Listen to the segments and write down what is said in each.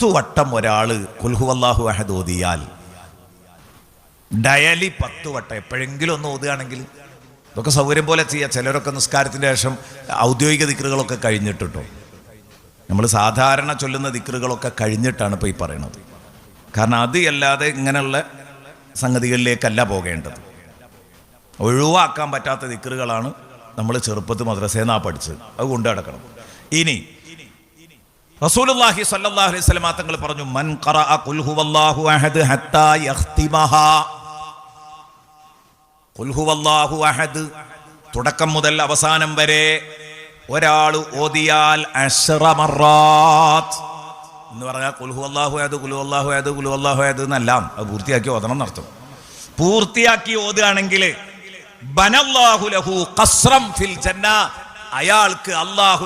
10 വട്ടം ഒരാൾ ഖുൽ ഹുവല്ലാഹു അഹദ് ഓതിയാൽ, ഡയലി 10 വട്ടം എപ്പോഴെങ്കിലും ഒന്ന് ഓതുകയാണെങ്കിൽ, ഇതൊക്കെ സൗകര്യം പോലെ ചെയ്യുക. ചിലരൊക്കെ നിസ്കാരത്തിൻ്റെ ശേഷം ഔദ്യോഗിക ദിക്റുകളൊക്കെ കഴിഞ്ഞിട്ടോ, നമ്മൾ സാധാരണ ചൊല്ലുന്ന ദിക്റുകളൊക്കെ കഴിഞ്ഞിട്ടാണ് ഇപ്പോൾ ഈ പറയുന്നത്. കാരണം അത് അല്ലാതെ ഇങ്ങനെയുള്ള സംഗതികളിലേക്കല്ല പോകേണ്ടത്. ഒഴിവാക്കാൻ പറ്റാത്ത ദിക്റുകളാണ് നമ്മൾ ചെറുപ്പത്ത് മദ്രസയിൽ നിന്നാണ് പഠിച്ചത്, അത് കൊണ്ടു നടക്കണം. ഇനി റസൂലുള്ളാഹി സ്വല്ലല്ലാഹു അലൈഹി വസല്ലം തങ്ങൾ പറഞ്ഞു, മൻ ഖറഅ ഖുൽ ഹുവല്ലാഹു അഹദ് ഹത്താ യഖ്തിമഹാ. ഖുൽ ഹുവല്ലാഹു അഹദ് തുടക്കം മുതൽ അവസാനം വരെ ഒരാൾ ഓതിയാൽ 10 മറാത്ത് എന്ന് പറഞ്ഞാൽ ഖുൽ ഹുവല്ലാഹു അഹദ് ഖുൽ ഹുവല്ലാഹു അഹദ് ഖുൽ ഹുവല്ലാഹു അഹദ് എന്നെല്ലാം അത് പൂർത്തിയാക്കി ഓതണം എന്നർത്ഥം. പൂർത്തിയാക്കി ഓതുകയാണെങ്കിൽ ബനല്ലാഹു ലഹു ഖസ്റം ഫിൽ ജന്ന, അയാൾക്ക് അല്ലാഹു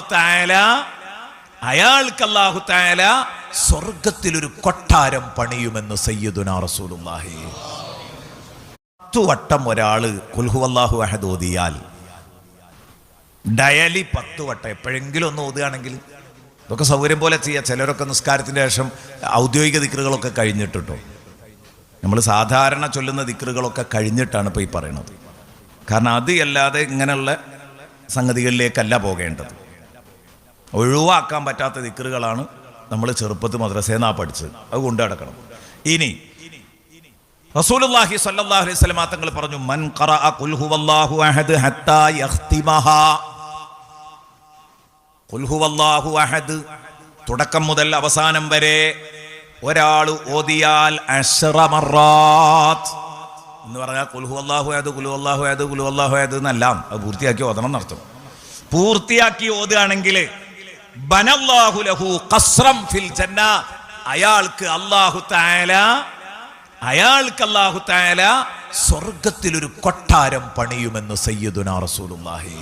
തആല സ്വർഗ്ഗത്തിൽ ഒരു കൊട്ടാരം പണിയുമെന്ന് സയ്യിദുനാ റസൂലുള്ളാഹി. 10 വട്ടം ഒരാൾ ഖുൽ ഹുവല്ലാഹു അഹദ് ഓതിയാൽ, ഡയലി 10 വട്ടം എപ്പോഴെങ്കിലും ഒന്ന് ഓതുകയാണെങ്കിൽ, ഇതൊക്കെ സൗകര്യം പോലെ ചെയ്യുക. ചിലരൊക്കെ നിസ്കാരത്തിൻ്റെ ശേഷം ഔദ്യോഗിക ദിക്റുകളൊക്കെ കഴിഞ്ഞിട്ടോ, നമ്മൾ സാധാരണ ചൊല്ലുന്ന ദിക്റുകളൊക്കെ കഴിഞ്ഞിട്ടാണ് ഇപ്പോൾ ഈ പറയുന്നത്. കാരണം അത് അല്ലാതെ ഇങ്ങനെയുള്ള സംഗതികളിലേക്കല്ല പോകേണ്ടത്. ഒഴിവാക്കാൻ പറ്റാത്ത ദിക്റുകളാണ് നമ്മൾ ചെറുപ്പത്ത് മദ്രസയിൽ നിന്നാണ് പഠിച്ചത്, അത് കൊണ്ടു നടക്കണം. ഇനി റസൂലുള്ളാഹി സ്വല്ലല്ലാഹു അലൈഹി വസല്ലം തങ്ങൾ പറഞ്ഞു, മൻ ഖറഅ ഖുൽ ഹുവല്ലാഹു അഹദ് ഹത്താ യഖ്തിമഹാ. ഖുൽ ഹുവല്ലാഹു അഹദ് തുടക്കം മുതൽ അവസാനം വരെ ഒരാൾ ഓതിയാൽ 10 മറാത്ത് എന്ന് പറഞ്ഞാൽ ഖുൽ ഹുവല്ലാഹു അഹദ് ഖുൽ ഹുവല്ലാഹു അഹദ് ഖുൽ ഹുവല്ലാഹു അഹദ് എന്നെല്ലാം അത് പൂർത്തിയാക്കി ഓതണം എന്നർത്ഥം. പൂർത്തിയാക്കി ഓതുകയാണെങ്കിൽ ബനല്ലാഹു ലഹു ഖസ്റം ഫിൽ ജന്ന, അയാൾക്ക് അല്ലാഹു തആല സ്വർഗ്ഗത്തിൽ ഒരു കൊട്ടാരം പണിയുമെന്ന് സയ്യിദുനാ റസൂലുള്ളാഹി.